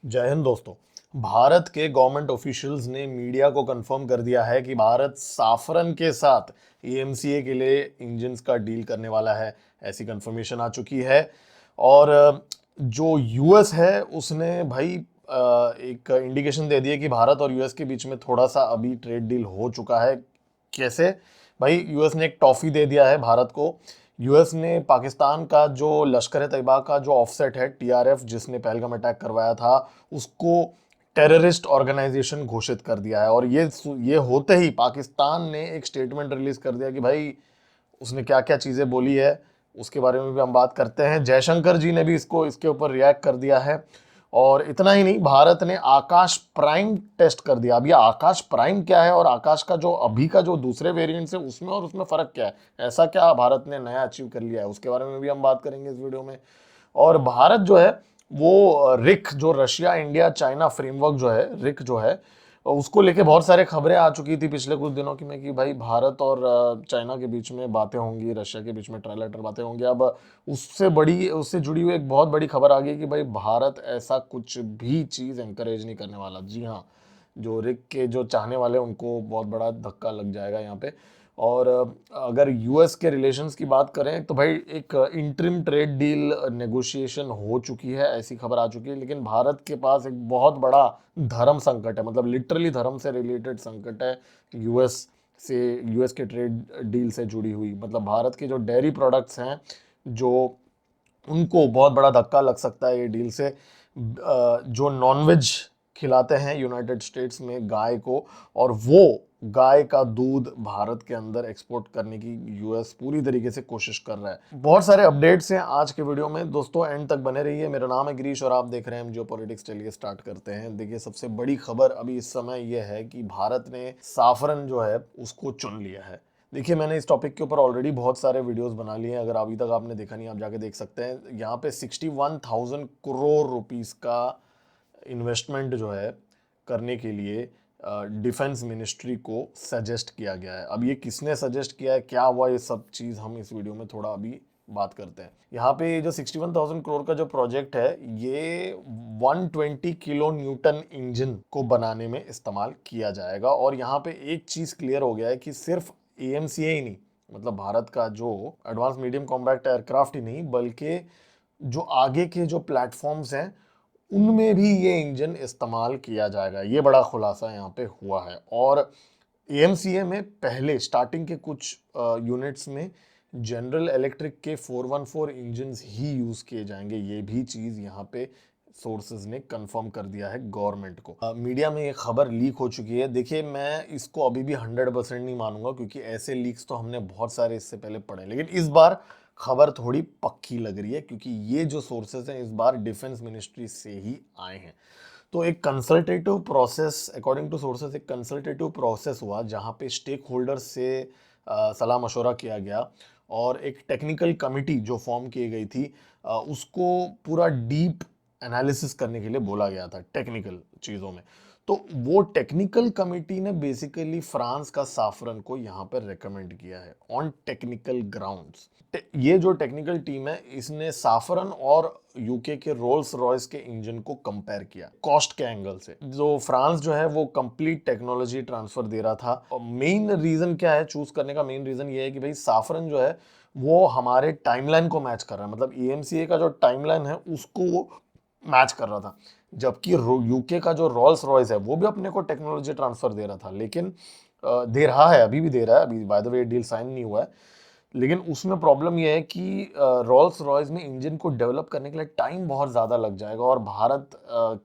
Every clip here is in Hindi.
जय हिंद दोस्तों। भारत के गवर्नमेंट ऑफिशियल्स ने मीडिया को कंफर्म कर दिया है कि भारत साफरन के साथ एएमसीए के लिए इंजन्स का डील करने वाला है। ऐसी कंफर्मेशन आ चुकी है। और जो यूएस है उसने भाई एक इंडिकेशन दे दी है कि भारत और यूएस के बीच में थोड़ा सा अभी ट्रेड डील हो चुका है। कैसे? भाई यूएस ने एक टॉफी दे दिया है भारत को। यूएस ने पाकिस्तान का जो लश्कर ए तैयबा का जो ऑफसेट है टीआरएफ, जिसने पहलगाम अटैक करवाया था, उसको टेररिस्ट ऑर्गेनाइजेशन घोषित कर दिया है। और ये होते ही पाकिस्तान ने एक स्टेटमेंट रिलीज कर दिया कि भाई उसने क्या क्या चीजें बोली है उसके बारे में भी हम बात करते हैं। जयशंकर जी ने भी इसके ऊपर रिएक्ट कर दिया है। और इतना ही नहीं, भारत ने आकाश प्राइम टेस्ट कर दिया। अब ये आकाश प्राइम क्या है और आकाश का जो अभी का जो दूसरे वेरिएंट्स है उसमें और उसमें फर्क क्या है, ऐसा क्या भारत ने नया अचीव कर लिया है, उसके बारे में भी हम बात करेंगे इस वीडियो में। और भारत जो है वो रिक, जो रशिया इंडिया चाइना फ्रेमवर्क जो है, रिक जो है, उसको लेके बहुत सारे खबरें आ चुकी थी पिछले कुछ दिनों की में कि भाई भारत और चाइना के बीच में बातें होंगी, रशिया के बीच में ट्रायलेटर बातें होंगी। अब उससे जुड़ी हुई एक बहुत बड़ी खबर आ गई कि भाई भारत ऐसा कुछ भी चीज़ एंकरेज नहीं करने वाला। जी हाँ, जो रिक के जो चाहने वाले हैं, उनको बहुत बड़ा धक्का लग जाएगा यहाँ पे। और अगर यूएस के रिलेशंस की बात करें तो भाई एक इंटरिम ट्रेड डील नेगोशिएशन हो चुकी है, ऐसी खबर आ चुकी है। लेकिन भारत के पास एक बहुत बड़ा धर्म संकट है, मतलब लिटरली धर्म से रिलेटेड संकट है। यूएस से यूएस के ट्रेड डील से जुड़ी हुई, मतलब भारत के जो डेयरी प्रोडक्ट्स हैं, जो उनको बहुत बड़ा धक्का लग सकता है ये डील से। जो नॉनवेज खिलाते हैं यूनाइटेड स्टेट्स में गाय को, और वो गाय का दूध भारत के अंदर एक्सपोर्ट करने की यूएस पूरी तरीके से कोशिश कर रहा है। बहुत सारे अपडेट्स हैं आज के वीडियो में दोस्तों, एंड तक बने रहिए। मेरा नाम है गिरीश और आप देख रहे हैं जियो पॉलिटिक्स। चलिए स्टार्ट करते हैं। देखिए, सबसे बड़ी खबर अभी इस समय यह है कि भारत ने साफरन जो है उसको चुन लिया है। देखिए, मैंने इस टॉपिक के ऊपर ऑलरेडी बहुत सारे वीडियोस बना लिए हैं। अगर अभी तक आपने देखा नहीं, आप जाके देख सकते हैं। यहाँ पे 61,000 करोड़ रुपीस का इन्वेस्टमेंट जो है करने के लिए डिफेंस मिनिस्ट्री को सजेस्ट किया गया है। अब ये किसने सजेस्ट किया है, क्या हुआ, ये सब चीज़ हम इस वीडियो में थोड़ा अभी बात करते हैं। यहाँ पे ये जो 61,000 करोड़ का जो प्रोजेक्ट है, ये 120 किलो न्यूटन इंजन को बनाने में इस्तेमाल किया जाएगा। और यहाँ पे एक चीज़ क्लियर हो गया है कि सिर्फ एएमसीए ही नहीं, मतलब भारत का जो एडवांस मीडियम कॉम्बैट एयरक्राफ्ट ही नहीं, बल्कि जो आगे के जो प्लेटफॉर्म्स हैं उनमें भी ये इंजन इस्तेमाल किया जाएगा। ये बड़ा खुलासा यहाँ पे हुआ है। और एएमसीए में पहले स्टार्टिंग के कुछ यूनिट्स में जनरल इलेक्ट्रिक के 414 इंजन्स ही यूज किए जाएंगे। ये भी चीज यहाँ पे सोर्सेज ने कंफर्म कर दिया है गवर्नमेंट को। मीडिया में ये खबर लीक हो चुकी है। देखिए, मैं इसको अभी भी 100% नहीं मानूंगा, क्योंकि ऐसे लीक्स तो हमने बहुत सारे इससे पहले पढ़े, लेकिन इस बार खबर थोड़ी पक्की लग रही है, क्योंकि ये जो सोर्सेज हैं इस बार डिफेंस मिनिस्ट्री से ही आए हैं। तो एक consultative process, according to sources, एक कंसल्टेटिव प्रोसेस हुआ जहां पे स्टेक होल्डर्स से सलाह मशवरा किया गया। और एक टेक्निकल कमिटी जो फॉर्म की गई थी, उसको पूरा डीप एनालिसिस करने के लिए बोला गया था टेक्निकल चीज़ों में। तो वो टेक्निकल कमिटी ने बेसिकली फ्रांस का साफरन को यहाँ पर रेकमेंड किया है ऑन टेक्निकल ग्राउंड्स। ये जो टेक्निकल टीम है, इसने साफरन और यूके के रोल्स रॉयस के इंजन को कंपेयर किया कॉस्ट के एंगल से। जो फ्रांस जो है वो कंप्लीट टेक्नोलॉजी ट्रांसफर दे रहा था। और मेन रीजन क्या है चूज करने का? मेन रीजन ये है कि भाई साफरन जो है वो हमारे टाइमलाइन को मैच कर रहा है, मतलब ईएमसीए का जो टाइमलाइन है उसको वो मैच कर रहा था। जबकि यूके का जो रोल्स रॉयस है वो भी अपने को टेक्नोलॉजी ट्रांसफर दे रहा था, लेकिन दे रहा है, अभी भी दे रहा है। अभी by the way deal sign नहीं हुआ है, लेकिन उसमें प्रॉब्लम यह है कि रोल्स रॉयस में इंजन को डेवलप करने के लिए टाइम बहुत ज़्यादा लग जाएगा। और भारत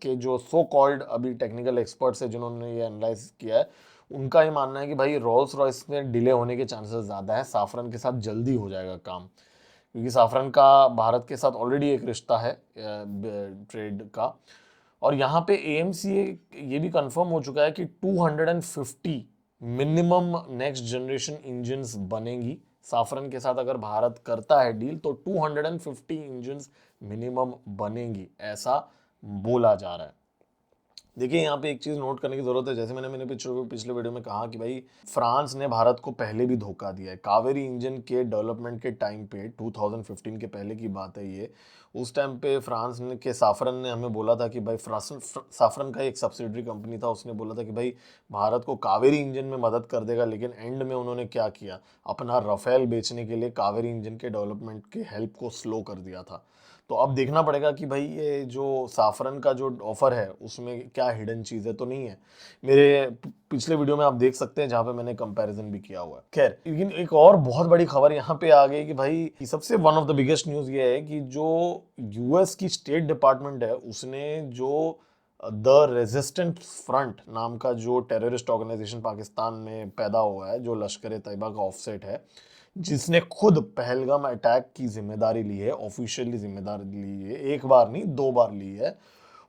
के जो सो कॉल्ड अभी टेक्निकल एक्सपर्ट्स है जिन्होंने ये एनालाइज किया है, उनका ये मानना है कि भाई रोल्स रॉयस में डिले होने के चांसेस ज़्यादा है, साफरन के साथ जल्दी हो जाएगा काम। क्योंकि साफरन का भारत के साथ ऑलरेडी एक रिश्ता है ट्रेड का। और यहाँ पे एएमसीए ये भी कंफर्म हो चुका है कि 250 मिनिमम नेक्स्ट जनरेशन इंजन्स बनेंगी। साफरन के साथ अगर भारत करता है डील तो 250 इंजन्स मिनिमम बनेंगी, ऐसा बोला जा रहा है। देखिए यहाँ पे एक चीज़ नोट करने की ज़रूरत है, जैसे मैंने पिछले वीडियो में कहा कि भाई फ्रांस ने भारत को पहले भी धोखा दिया है। कावेरी इंजन के डेवलपमेंट के टाइम पे 2015 के पहले की बात है ये, उस टाइम पे फ्रांस ने के साफरन ने हमें बोला था कि भाई साफरन का एक सब्सिडरी कंपनी था, उसने बोला था कि भाई भारत को कावेरी इंजन में मदद कर देगा, लेकिन एंड में उन्होंने क्या किया, अपना राफेल बेचने के लिए कावेरी इंजन के डेवलपमेंट के हेल्प को स्लो कर दिया था। तो अब देखना पड़ेगा कि भाई ये जो साफरन का जो ऑफर है उसमें क्या हिडन चीज़ है तो नहीं है। मेरे पिछले वीडियो में आप देख सकते हैं जहाँ पे मैंने कंपैरिजन भी किया हुआ है। खैर, लेकिन एक और बहुत बड़ी खबर यहाँ पे आ गई कि भाई सबसे one of the biggest news ये है कि जो यूएस की स्टेट डिपार्टमेंट है उसने जो द रेजिस्टेंट फ्रंट नाम का जो टेररिस्ट ऑर्गेनाइजेशन पाकिस्तान में पैदा हुआ है, जो लश्कर तैयबा का ऑफसेट है, जिसने खुद पहलगाम अटैक की जिम्मेदारी ली है, ऑफिशियली जिम्मेदारी ली है, एक बार नहीं 2 बार ली है,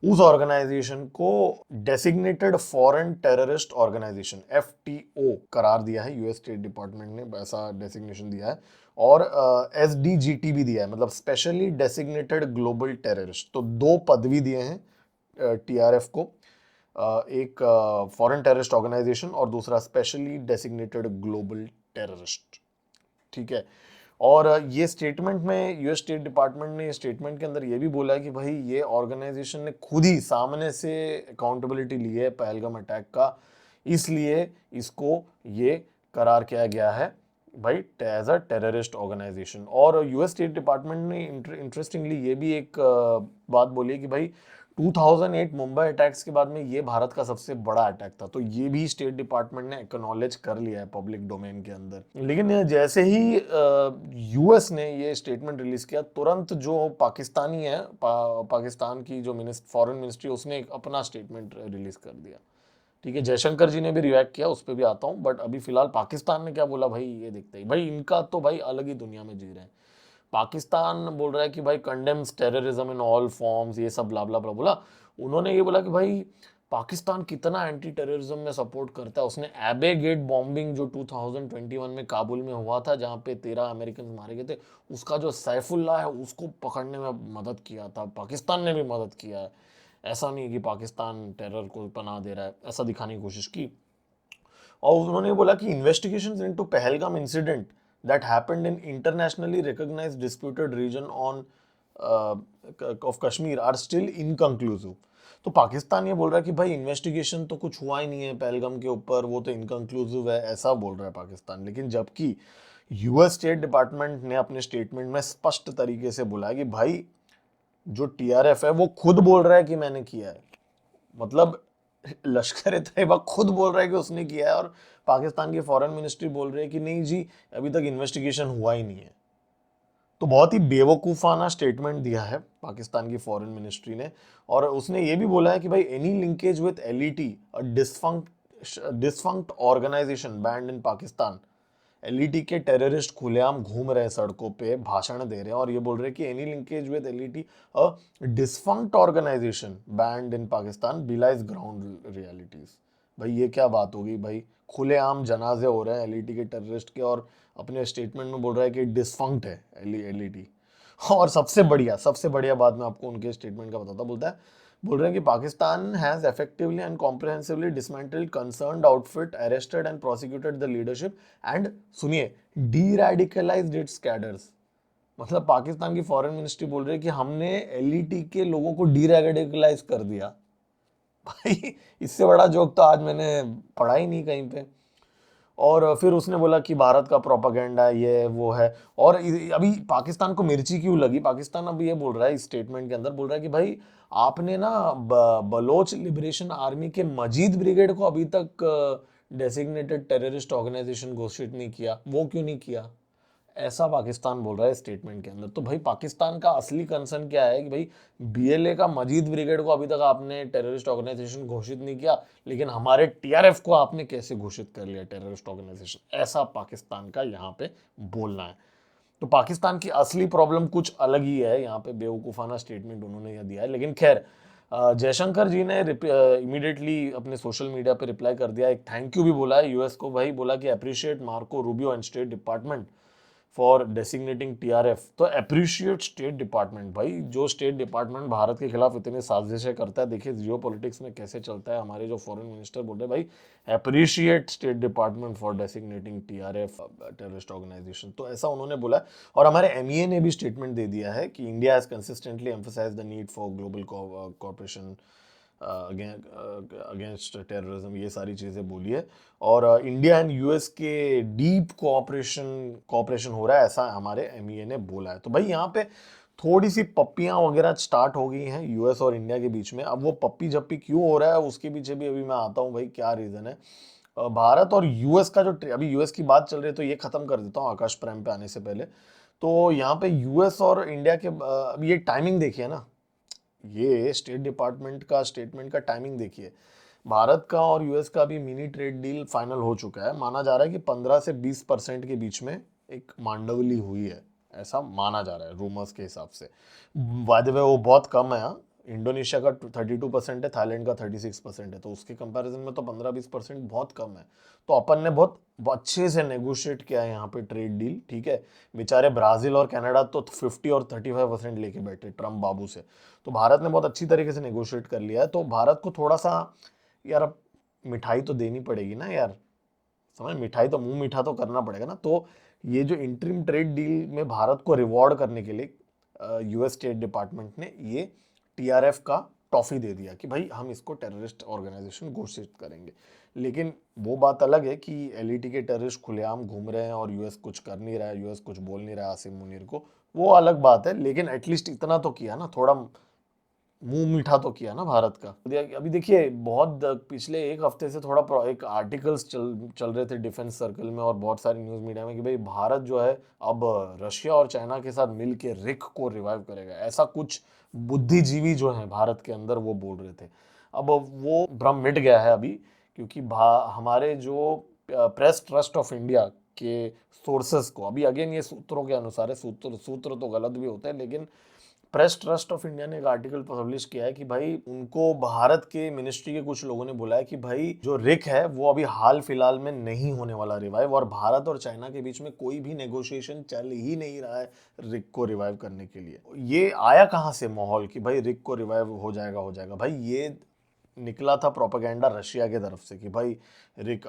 उस ऑर्गेनाइजेशन को designated foreign terrorist organisation FTO करार दिया है। यूएस स्टेट डिपार्टमेंट ने ऐसा डेसिग्नेशन दिया है, और एसडीजीटी भी दिया है, मतलब स्पेशली डेसिग्नेटेड ग्लोबल टेररिस्ट। तो 2 पदवी दिए हैं टीआरएफ को, एक फॉरेन टेररिस्ट ऑर्गेनाइजेशन और दूसरा स्पेशली डेसिग्नेटेड ग्लोबल टेररिस्ट। ठीक है। और ये स्टेटमेंट में यूएस स्टेट डिपार्टमेंट ने स्टेटमेंट के अंदर ये भी बोला है कि भाई ये ऑर्गेनाइजेशन ने खुद ही सामने से अकाउंटेबिलिटी ली है पहलगाम अटैक का, इसलिए इसको ये करार किया गया है भाई एज अ टेररिस्ट ऑर्गेनाइजेशन। और यूएस स्टेट डिपार्टमेंट ने इंटरेस्टिंगली ये भी एक बात बोली है कि भाई 2008 मुंबई अटैक्स के बाद में ये भारत का सबसे बड़ा अटैक था, तो ये भी स्टेट डिपार्टमेंट ने एक्नॉलेज कर लिया है पब्लिक डोमेन के अंदर। लेकिन जैसे ही यूएस ने ये स्टेटमेंट रिलीज किया, तुरंत जो पाकिस्तानी है पाकिस्तान की जो फॉरेन मिनिस्ट्री, उसने एक अपना स्टेटमेंट रिलीज कर दिया। ठीक है, जयशंकर जी ने भी रिएक्ट किया, उस पर भी आता हूँ, बट अभी फिलहाल पाकिस्तान ने क्या बोला भाई ये देखते ही। भाई इनका तो भाई अलग ही दुनिया में जी रहे हैं। पाकिस्तान बोल रहा है कि भाई condemns terrorism in all forms, ये सब ब्ला ब्ला ब्ला बोला। उन्होंने ये बोला कि भाई पाकिस्तान कितना एंटी टेररिज्म में सपोर्ट करता है। उसने एबे गेट बॉम्बिंग जो 2021 में काबुल में हुआ था, जहाँ पे 13 अमेरिकन मारे गए थे, उसका जो सैफुल्ला है उसको पकड़ने में मदद किया था, पाकिस्तान ने भी मदद किया है। ऐसा नहीं कि पाकिस्तान टेरर को पनाह दे रहा है, ऐसा दिखाने की कोशिश की। और उन्होंने बोला कि investigations into Pahalgam incident that happened in internationally recognized disputed region on of Kashmir are still inconclusive। तो पाकिस्तान ये बोल रहा है कि भाई इन्वेस्टिगेशन तो कुछ हुआ ही नहीं है पहलगाम के ऊपर, वो तो इनकंक्लूसिव है, ऐसा बोल रहा है पाकिस्तान। लेकिन जबकि यूएस स्टेट डिपार्टमेंट ने अपने स्टेटमेंट में स्पष्ट तरीके से बोला है कि भाई जो टीआरएफ है वो खुद बोल रहा है कि मैंने किया है, मतलब लश्कर तैयबा खुद बोल रहा है कि उसने किया है, और पाकिस्तान की फॉरेन मिनिस्ट्री बोल रही है कि नहीं जी अभी तक इन्वेस्टिगेशन हुआ ही नहीं है। तो बहुत ही बेवकूफ़ाना स्टेटमेंट दिया है पाकिस्तान की फॉरेन मिनिस्ट्री ने। और उसने ये भी बोला है कि भाई any linkage with LET, a defunct organization banned in Pakistan. LET के टेररिस्ट खुलेआम घूम रहे हैं सड़कों पे, भाषण दे रहे हैं, और ये बोल रहे हैं कि any linkage with LET, a defunct organization banned in Pakistan belies ground realities. भाई ये क्या बात होगी भाई, खुलेआम जनाजे हो रहे हैं एलईटी के टेररिस्ट के, और अपने स्टेटमेंट में बोल रहा है कि डिसफंक्ट है एलईटी। और सबसे बढ़िया बात मैं आपको उनके स्टेटमेंट का बताता, बोल रहे हैं कि Pakistan has effectively and comprehensively dismantled concerned outfit, arrested and prosecuted the leadership and सुनिए डी रेडिकलाइज्ड इट्स कैडर्स। मतलब पाकिस्तान की फॉरेन मिनिस्ट्री बोल रही है कि हमने एलईटी के लोगों को डी रेडिकलाइज कर दिया। भाई इससे बड़ा जोक तो आज मैंने पढ़ा ही नहीं कहीं पे। और फिर उसने बोला कि भारत का प्रोपागेंडा ये वो है। और अभी पाकिस्तान को मिर्ची क्यों लगी, पाकिस्तान अब ये बोल रहा है इस स्टेटमेंट के अंदर, बोल रहा है कि भाई आपने ना बलोच लिबरेशन आर्मी के मजीद ब्रिगेड को अभी तक डेसिग्नेटेड टेररिस्ट ऑर्गेनाइजेशन घोषित नहीं किया, वो क्यों नहीं किया, ऐसा पाकिस्तान बोल रहा है स्टेटमेंट के अंदर। तो भाई पाकिस्तान का असली कंसर्न क्या है कि भाई बीएलए का मजीद ब्रिगेड को अभी तक आपने टेररिस्ट ऑर्गेनाइजेशन घोषित नहीं किया, लेकिन हमारे टीआरएफ को आपने कैसे घोषित कर लिया टेररिस्ट ऑर्गेनाइजेशन, ऐसा पाकिस्तान का यहाँ पे बोलना है। तो पाकिस्तान की असली प्रॉब्लम कुछ अलग ही है, यहाँ पे बेवकूफ़ाना स्टेटमेंट उन्होंने यह दिया है। लेकिन खैर जयशंकर जी ने इमीडिएटली अपने सोशल मीडिया पे रिप्लाई कर दिया, एक थैंक यू भी बोला है यूएस को। भाई बोला कि appreciate Marco Rubio and State Department for designating TRF. तो अप्रिशिएट स्टेट डिपार्टमेंट, भाई जो स्टेट डिपार्टमेंट भारत के खिलाफ इतनी साजिशें करता है, देखिए जियो पॉलिटिक्स में कैसे चलता है। हमारे जो फॉरेन मिनिस्टर बोल रहे हैं भाई appreciate State Department for designating TRF terrorist organization, तो ऐसा उन्होंने बोला है। और हमारे एमईए ने भी स्टेटमेंट दे दिया है कि India has consistently emphasized the need for global cooperation against terrorism, ये सारी चीज़ें बोली है। और इंडिया एंड यूएस के डीप कोऑपरेशन हो रहा है, ऐसा हमारे एमईए ने बोला है। तो भाई यहाँ पे थोड़ी सी पप्पियाँ वगैरह स्टार्ट हो गई हैं यूएस और इंडिया के बीच में। अब वो पप्पी जप्पी क्यों हो रहा है उसके पीछे भी अभी मैं आता हूँ भाई, क्या रीज़न है। भारत और यूएस का जो अभी यूएस की बात चल रही है, तो ये खत्म कर देता हूँ आकाश प्राइम पे आने से पहले। तो यहाँ पे यूएस और इंडिया के अभी ये टाइमिंग देखिए ना, ये स्टेट डिपार्टमेंट का स्टेटमेंट का टाइमिंग देखिए। भारत का और यूएस का भी मिनी ट्रेड डील फाइनल हो चुका है। माना जा रहा है कि 15 से 20% के बीच में एक मांडवली हुई है, ऐसा माना जा रहा है रूमर्स के हिसाब से। वायदे में वो बहुत कम है। हाँ, इंडोनेशिया का 32% है, थाईलैंड का 36% है, तो उसके कंपैरिजन में तो 15-20% बहुत कम है। तो अपन ने बहुत अच्छे से नेगोशिएट किया है यहाँ पे ट्रेड डील, ठीक है। बेचारे ब्राजील और कनाडा तो 50 और 35% लेके बैठे ट्रम्प बाबू से। तो भारत ने बहुत अच्छी तरीके से नेगोशिएट कर लिया है। तो भारत को थोड़ा सा यार अब मिठाई तो देनी पड़ेगी ना यार, समझ, मिठाई तो मुंह मीठा तो करना पड़ेगा ना। तो ये जो इंटरिम ट्रेड डील में भारत को रिवॉर्ड करने के लिए यूएस स्टेट डिपार्टमेंट ने ये टीआरएफ का टॉफी दे दिया कि भाई हम इसको टेररिस्ट ऑर्गेनाइजेशन घोषित करेंगे। लेकिन वो बात अलग है कि एलईटी के टेररिस्ट खुलेआम घूम रहे हैं और यूएस कुछ कर नहीं रहा है, यूएस कुछ बोल नहीं रहा है आसिम मुनीर को, वो अलग बात है। लेकिन एटलीस्ट इतना तो किया ना, थोड़ा मुंह मीठा तो किया ना भारत का। अभी देखिए बहुत पिछले एक हफ्ते से थोड़ा एक आर्टिकल्स चल रहे थे डिफेंस सर्कल में और बहुत सारी न्यूज़ मीडिया में कि भाई भारत जो है अब रशिया और चाइना के साथ मिल के रिक को रिवाइव करेगा, ऐसा कुछ बुद्धिजीवी जो हैं भारत के अंदर वो बोल रहे थे। अब वो भ्रम मिट गया है अभी, क्योंकि हमारे जो प्रेस ट्रस्ट ऑफ इंडिया के सोर्सेस को, अभी अगेन ये सूत्रों के अनुसार है, सूत्र तो गलत भी होते हैं, लेकिन प्रेस ट्रस्ट ऑफ इंडिया ने एक आर्टिकल पब्लिश किया है कि भाई उनको भारत के मिनिस्ट्री के कुछ लोगों ने बोला है कि भाई जो रिक है वो अभी हाल फिलहाल में नहीं होने वाला रिवाइव, और भारत और चाइना के बीच में कोई भी नेगोशिएशन चल ही नहीं रहा है रिक को रिवाइव करने के लिए। ये आया कहाँ से माहौल कि भाई रिक को रिवाइव हो जाएगा भाई, ये निकला था प्रोपेगेंडा रशिया की तरफ से कि भाई रिक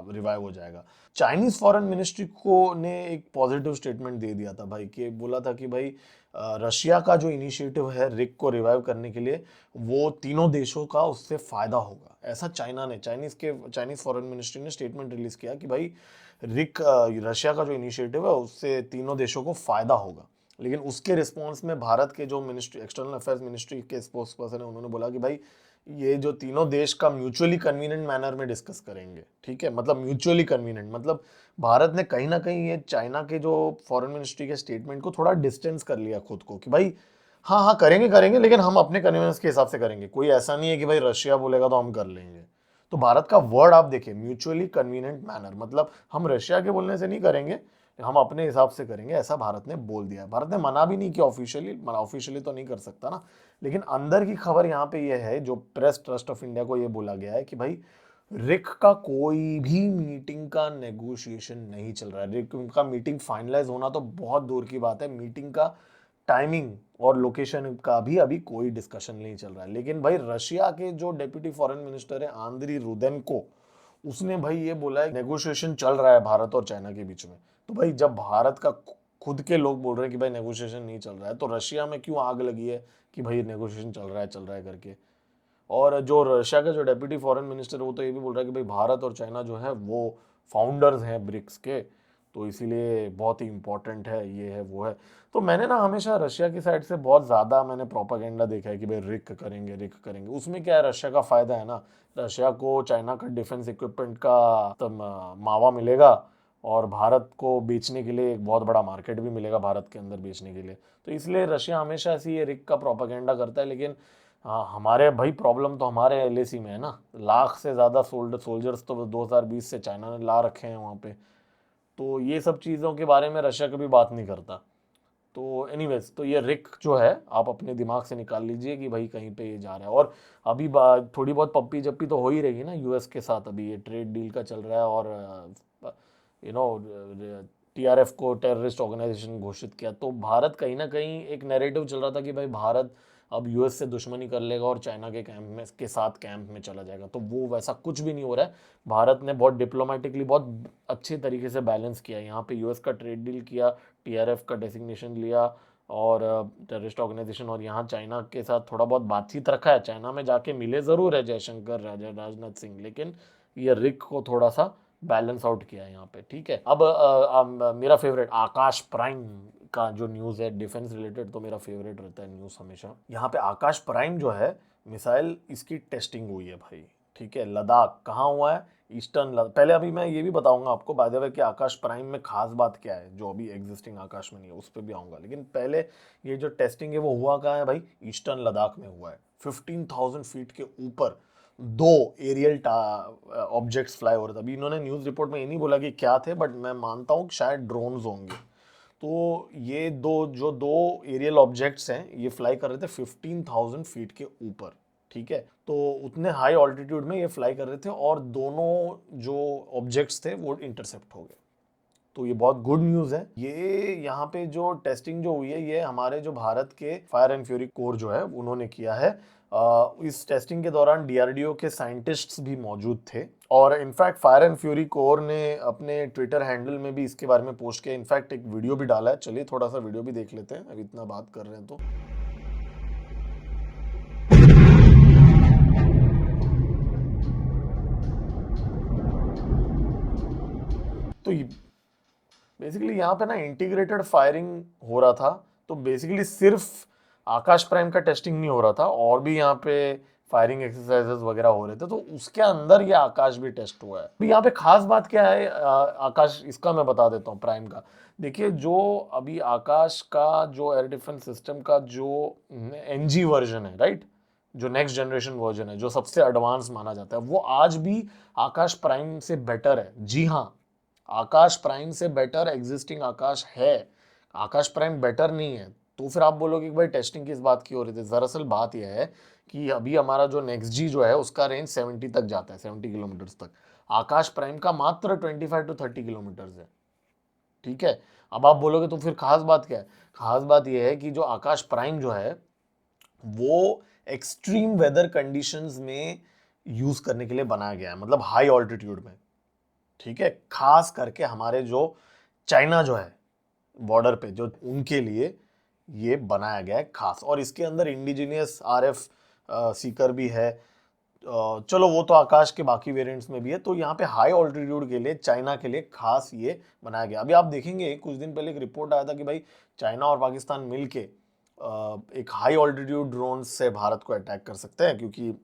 रिवाइव हो जाएगा। चाइनीज फॉरेन मिनिस्ट्री को ने एक पॉजिटिव स्टेटमेंट दे दिया था भाई, कि बोला था कि भाई रशिया का जो इनिशिएटिव है रिक को रिवाइव करने के लिए, वो तीनों देशों का उससे फायदा होगा, ऐसा चाइनीज फॉरेन मिनिस्ट्री ने स्टेटमेंट रिलीज किया कि भाई रिक रशिया का जो इनिशिएटिव है उससे तीनों देशों को फायदा होगा। लेकिन उसके रिस्पॉन्स में भारत के जो मिनिस्ट्री एक्सटर्नल अफेयर्स मिनिस्ट्री के स्पोक्स पर्सन है, उन्होंने बोला कि भाई ये जो तीनों देश का म्यूचुअली कन्वीनियंट मैनर में डिस्कस करेंगे, ठीक है। मतलब म्यूचुअली कन्वीनियंट मतलब भारत ने कहीं ना कहीं ये चाइना के जो फॉरेन मिनिस्ट्री के स्टेटमेंट को थोड़ा डिस्टेंस कर लिया खुद को, कि भाई हाँ हाँ करेंगे करेंगे, लेकिन हम अपने कन्वीनियंस के हिसाब से करेंगे, कोई ऐसा नहीं है कि भाई रशिया बोलेगा तो हम कर लेंगे। तो भारत का वर्ड आप देखिए, म्यूचुअली कन्वीनियंट मैनर, मतलब हम रशिया के बोलने से नहीं करेंगे, हम अपने हिसाब से करेंगे, ऐसा भारत ने बोल दिया है। भारत ने मना भी नहीं किया ऑफिशियली तो नहीं कर सकता ना, लेकिन अंदर की खबर यहाँ पे ये है, जो प्रेस ट्रस्ट ऑफ इंडिया को ये बोला गया है कि भाई रिक का कोई भी मीटिंग का नेगोशिएशन नहीं चल रहा है। रिक का मीटिंग फाइनलाइज होना तो बहुत दूर की बात है, मीटिंग का टाइमिंग और लोकेशन का भी अभी कोई डिस्कशन नहीं चल रहा है। लेकिन भाई रशिया के जो डेप्यूटी फॉरेन मिनिस्टर है आंद्री रुदेनको, उसने भाई ये बोला है नेगोशिएशन चल रहा है भारत और चाइना के बीच में। तो भाई जब भारत का खुद के लोग बोल रहे हैं कि भाई नेगोशिएशन नहीं चल रहा है, तो रशिया में क्यों आग लगी है कि भाई नेगोशिएशन चल रहा है करके। और जो रशिया का जो डेप्यूटी फॉरेन मिनिस्टर है वो तो ये भी बोल रहा है कि भाई भारत और चाइना जो है वो फाउंडर्स हैं ब्रिक्स के, तो इसीलिए बहुत ही इंपॉर्टेंट है, ये है वो है। तो मैंने ना हमेशा रशिया की साइड से बहुत ज़्यादा मैंने प्रोपागेंडा देखा है कि भाई रिक करेंगे। उसमें क्या है, रशिया का फ़ायदा है ना, रशिया को चाइना का डिफेंस इक्विपमेंट का मावा मिलेगा, और भारत को बेचने के लिए एक बहुत बड़ा मार्केट भी मिलेगा भारत के अंदर बेचने के लिए। तो इसलिए रशिया हमेशा ऐसी ये रिक का प्रोपागेंडा करता है। लेकिन हाँ, हमारे भाई प्रॉब्लम तो हमारे एलएसी में है ना, लाख से ज़्यादा सोल्जर्स तो 2020 से चाइना ने ला रखे हैं वहाँ पे। तो ये सब चीज़ों के बारे में रशिया कभी बात नहीं करता। तो एनीवेज, तो ये रिक जो है आप अपने दिमाग से निकाल लीजिए कि भाई कहीं पे ये जा रहा है। और अभी थोड़ी बहुत पप्पी जप्पी तो हो ही रही ना यूएस के साथ, अभी ये ट्रेड डील का चल रहा है, और टीआरएफ को टेररिस्ट ऑर्गेनाइजेशन घोषित किया। तो भारत कहीं ना कहीं एक नैरेटिव चल रहा था कि भाई भारत अब यूएस से दुश्मनी कर लेगा और चाइना के कैंप में के साथ कैंप में चला जाएगा। तो वो वैसा कुछ भी नहीं हो रहा है। भारत ने बहुत डिप्लोमेटिकली बहुत अच्छे तरीके से बैलेंस किया। यहाँ पे यूएस का ट्रेड डील किया, टीआरएफ का डेसिग्नेशन लिया और टेररिस्ट ऑर्गेनाइजेशन, और यहाँ चाइना के साथ थोड़ा बहुत बातचीत रखा है। चाइना में जाके मिले ज़रूर है जयशंकर, राजनाथ सिंह, लेकिन ये रिक को थोड़ा सा बैलेंस आउट किया है यहाँ पे। ठीक है, अब मेरा फेवरेट आकाश प्राइम का जो न्यूज़ है डिफेंस रिलेटेड, तो मेरा फेवरेट रहता है न्यूज़ हमेशा। यहाँ पे आकाश प्राइम जो है मिसाइल, इसकी टेस्टिंग हुई है भाई। ठीक है, लद्दाख कहाँ हुआ है? ईस्टर्न लद्दाख। पहले अभी मैं ये भी बताऊंगा आपको बाय द वे कि आकाश प्राइम में खास बात क्या है जो अभी एग्जिस्टिंग आकाश में नहीं है, उस पर भी आऊंगा। लेकिन पहले ये जो टेस्टिंग है वो हुआ कहाँ है भाई? ईस्टर्न लद्दाख में हुआ है। 15,000 फीट के ऊपर दो एरियल ऑब्जेक्ट्स फ्लाई हो रहे थे। अभी इन्होंने न्यूज़ रिपोर्ट में ये नहीं बोला कि क्या थे, बट मैं मानता हूँ कि शायद ड्रोन्स होंगे। तो ये दो एरियल ऑब्जेक्ट्स हैं, ये फ्लाई कर रहे थे 15,000 फीट के ऊपर। ठीक है, तो उतने हाई ऑल्टीट्यूड में ये फ्लाई कर रहे थे और दोनों जो ऑब्जेक्ट्स थे वो इंटरसेप्ट हो गए। तो ये बहुत गुड न्यूज़ है। ये यहाँ पे जो टेस्टिंग जो हुई है ये हमारे जो भारत के फायर एंड फ्यूरी कोर जो है उन्होंने किया है। इस टेस्टिंग के दौरान डीआरडीओ के साइंटिस्ट्स भी मौजूद थे और in fact fire and fury core ने अपने ट्विटर हैंडल में भी इसके बारे में पोस्ट किया। इनफैक्ट एक वीडियो भी डाला है, चलिए थोड़ा सा वीडियो भी देख लेते हैं, अभी इतना बात कर रहे हैं तो। तो बेसिकली यहाँ पे ना इंटीग्रेटेड फायरिंग हो रहा था। तो बेसिकली सिर्फ आकाश प्राइम का टेस्टिंग नहीं हो रहा था, और भी यहाँ पे फायरिंग एक्सरसाइजेस वगैरह हो रहे थे, तो उसके अंदर ये आकाश भी टेस्ट हुआ है। अभी यहाँ पे खास बात क्या है आकाश, इसका मैं बता देता हूँ प्राइम का। देखिए, जो अभी आकाश का जो एयर डिफेंस सिस्टम का जो एनजी वर्जन है, राइट, जो नेक्स्ट जनरेशन वर्जन है, जो सबसे एडवांस माना जाता है, वो आज भी आकाश प्राइम से बेटर है। जी हाँ, आकाश प्राइम से बेटर एग्जिस्टिंग आकाश है। आकाश प्राइम बेटर नहीं है। तो फिर आप बोलोगे कि भाई टेस्टिंग किस बात की हो रही थी? दरअसल बात यह है कि अभी हमारा जो नेक्स्ट जी जो है उसका रेंज 70 तक जाता है, 70 किलोमीटर तक। आकाश प्राइम का मात्र 25 to 30 किलोमीटर है। ठीक है, अब आप बोलोगे तो फिर खास बात क्या है? खास बात यह है कि जो आकाश प्राइम जो है वो एक्सट्रीम वेदर कंडीशंस में यूज करने के लिए बनाया गया है, मतलब हाई ऑल्टीट्यूड में। ठीक है, खास करके हमारे जो चाइना जो है बॉर्डर पे, जो उनके लिए ये बनाया गया है खास। और इसके अंदर इंडिजिनियस आरएफ सीकर भी है। चलो वो तो आकाश के बाकी वेरिएंट्स में भी है। तो यहाँ पे हाई ऑल्टीट्यूड के लिए चाइना के लिए खास ये बनाया गया। अभी आप देखेंगे कुछ दिन पहले एक रिपोर्ट आया था कि भाई चाइना और पाकिस्तान मिलके एक हाई ऑल्टीट्यूड ड्रोन से भारत को अटैक कर सकते हैं, क्योंकि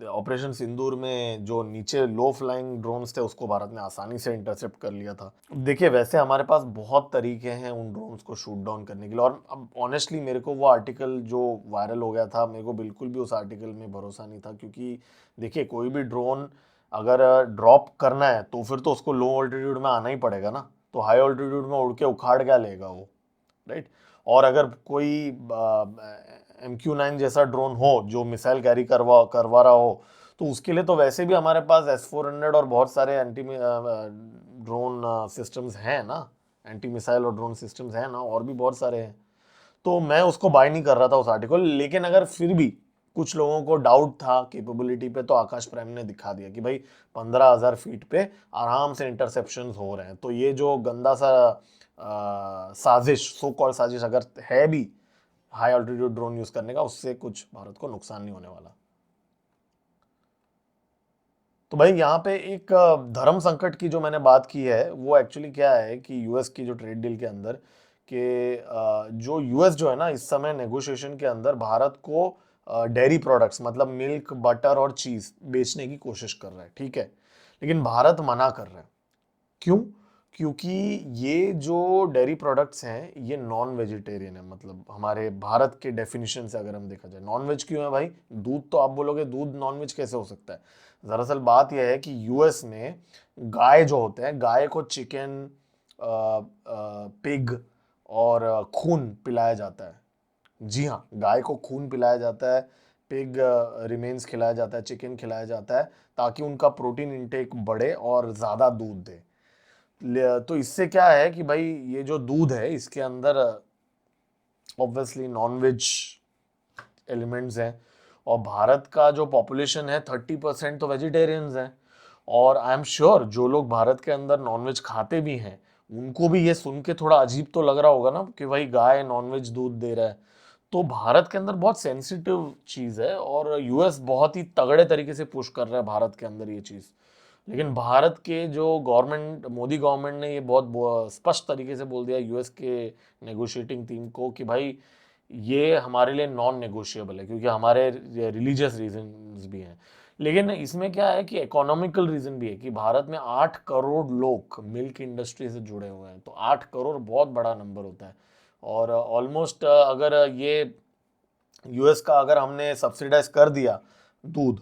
ऑपरेशन सिंदूर में जो नीचे लो फ्लाइंग ड्रोन्स थे उसको भारत ने आसानी से इंटरसेप्ट कर लिया था। देखिए, वैसे हमारे पास बहुत तरीके हैं उन ड्रोन्स को शूट डाउन करने के लिए। और अब ऑनेस्टली मेरे को वो आर्टिकल जो वायरल हो गया था, मेरे को बिल्कुल भी उस आर्टिकल में भरोसा नहीं था। क्योंकि देखिए, कोई भी ड्रोन अगर ड्रॉप करना है तो फिर तो उसको लो ऑल्टीट्यूड में आना ही पड़ेगा ना। तो हाई ऑल्टीट्यूड में उड़ के उखाड़ क्या लेगा वो, राइट। और अगर कोई MQ-9 जैसा ड्रोन हो जो मिसाइल कैरी करवा रहा हो, तो उसके लिए तो वैसे भी हमारे पास S-400 और बहुत सारे एंटी ड्रोन सिस्टम्स हैं ना, एंटी मिसाइल और ड्रोन सिस्टम्स हैं ना, और भी बहुत सारे हैं। तो मैं उसको बाय नहीं कर रहा था उस आर्टिकल। लेकिन अगर फिर भी कुछ लोगों को डाउट था कैपेबिलिटी पे, तो आकाश प्राइम ने दिखा दिया कि भाई 15,000 फीट पे आराम से इंटरसेप्शंस हो रहे हैं। तो ये जो गंदा सा साजिश, सो कॉल्ड साजिश अगर है भी हाई ऑल्टीट्यूड ड्रोन यूज करने का, उससे कुछ भारत को नुकसान नहीं होने वाला। तो भाई यहाँ पे एक धर्म संकट की जो मैंने बात की है, वो एक्चुअली क्या है कि यूएस की जो ट्रेड डील के अंदर के जो यूएस जो है ना इस समय नेगोशिएशन के अंदर भारत को डेयरी प्रोडक्ट्स मतलब मिल्क, बटर और चीज बेचने की कोशिश कर रहा है। ठीक है, लेकिन भारत मना कर रहा है। क्यों? क्योंकि ये जो डेयरी प्रोडक्ट्स हैं ये नॉन वेजिटेरियन है। मतलब हमारे भारत के डेफिनेशन से अगर हम देखा जाए, नॉन वेज क्यों है भाई? दूध, तो आप बोलोगे दूध नॉन वेज कैसे हो सकता है? दरअसल बात यह है कि यूएस में गाय जो होते हैं, गाय को चिकन, पिग और खून पिलाया जाता है। जी हाँ, गाय को खून पिलाया जाता है, पिग रिमेन्स खिलाया जाता है, चिकन खिलाया जाता है, ताकि उनका प्रोटीन इंटेक बढ़े और ज़्यादा दूध दे। तो इससे क्या है कि भाई ये जो दूध है इसके अंदर ऑब्वियसली नॉनवेज एलिमेंट्स हैं, और भारत का जो पॉपुलेशन है 30% तो वेजिटेरियंस हैं। और आई एम श्योर जो लोग भारत के अंदर नॉनवेज खाते भी हैं उनको भी ये सुन के थोड़ा अजीब तो लग रहा होगा ना कि भाई गाय नॉनवेज दूध दे रहा है। तो भारत के अंदर बहुत सेंसिटिव चीज़ है, और यूएस बहुत ही तगड़े तरीके से पुश कर रहा है भारत के अंदर ये चीज़। लेकिन भारत के जो गवर्नमेंट, मोदी गवर्नमेंट ने ये बहुत स्पष्ट तरीके से बोल दिया यूएस के नेगोशिएटिंग टीम को कि भाई ये हमारे लिए नॉन नेगोशिएबल है, क्योंकि हमारे रिलीजियस रीजंस भी हैं। लेकिन इसमें क्या है कि इकोनॉमिकल रीजन भी है कि भारत में 8 करोड़ लोग मिल्क इंडस्ट्री से जुड़े हुए हैं। तो 8 करोड़ बहुत बड़ा नंबर होता है। और ऑलमोस्ट अगर ये यूएस का अगर हमने सब्सिडाइज कर दिया दूध,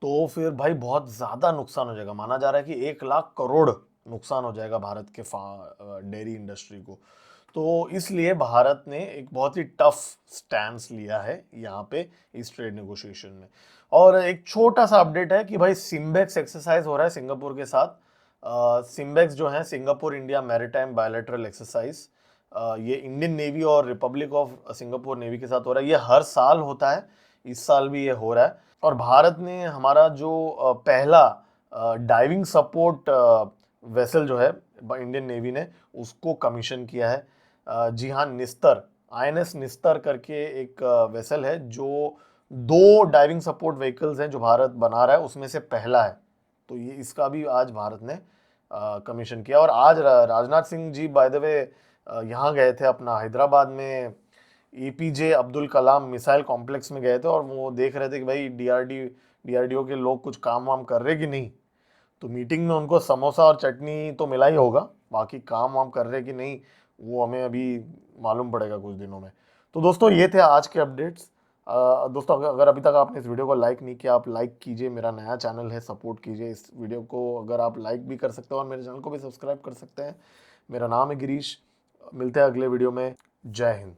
तो फिर भाई बहुत ज़्यादा नुकसान हो जाएगा। माना जा रहा है कि 1 लाख करोड़ नुकसान हो जाएगा भारत के डेयरी इंडस्ट्री को। तो इसलिए भारत ने एक बहुत ही टफ स्टैंस लिया है यहाँ पे इस ट्रेड नेगोशिएशन में। और एक छोटा सा अपडेट है कि भाई सिम्बेक्स एक्सरसाइज हो रहा है सिंगापुर के साथ। सिम्बेक्स जो है Singapore India maritime bilateral exercise, ये इंडियन नेवी और रिपब्लिक ऑफ सिंगापुर नेवी के साथ हो रहा है। ये हर साल होता है, इस साल भी ये हो रहा है। और भारत ने हमारा जो पहला डाइविंग सपोर्ट वेसल जो है इंडियन नेवी ने उसको कमीशन किया है। जी हाँ, निस्तर, आईएनएस निस्तर करके एक वेसल है जो 2 डाइविंग सपोर्ट व्हीकल्स हैं जो भारत बना रहा है, उसमें से पहला है। तो ये इसका भी आज भारत ने कमीशन किया। और आज राजनाथ सिंह जी बाय द वे यहाँ गए थे अपना हैदराबाद में APJ Abdul Kalam missile complex में गए थे, और वो देख रहे थे कि भाई डीआरडीओ के लोग कुछ काम वाम कर रहे कि नहीं। तो मीटिंग में उनको समोसा और चटनी तो मिला ही होगा, बाकी काम वाम कर रहे कि नहीं वो हमें अभी मालूम पड़ेगा कुछ दिनों में। तो दोस्तों ये थे आज के अपडेट्स। दोस्तों अगर अभी तक आपने इस वीडियो को लाइक नहीं किया, आप लाइक कीजिए, मेरा नया चैनल है, सपोर्ट कीजिए इस वीडियो को। अगर आप लाइक भी कर सकते हो और मेरे चैनल को भी सब्सक्राइब कर सकते हैं। मेरा नाम है गिरीश, मिलते हैं अगले वीडियो में। जय हिंद।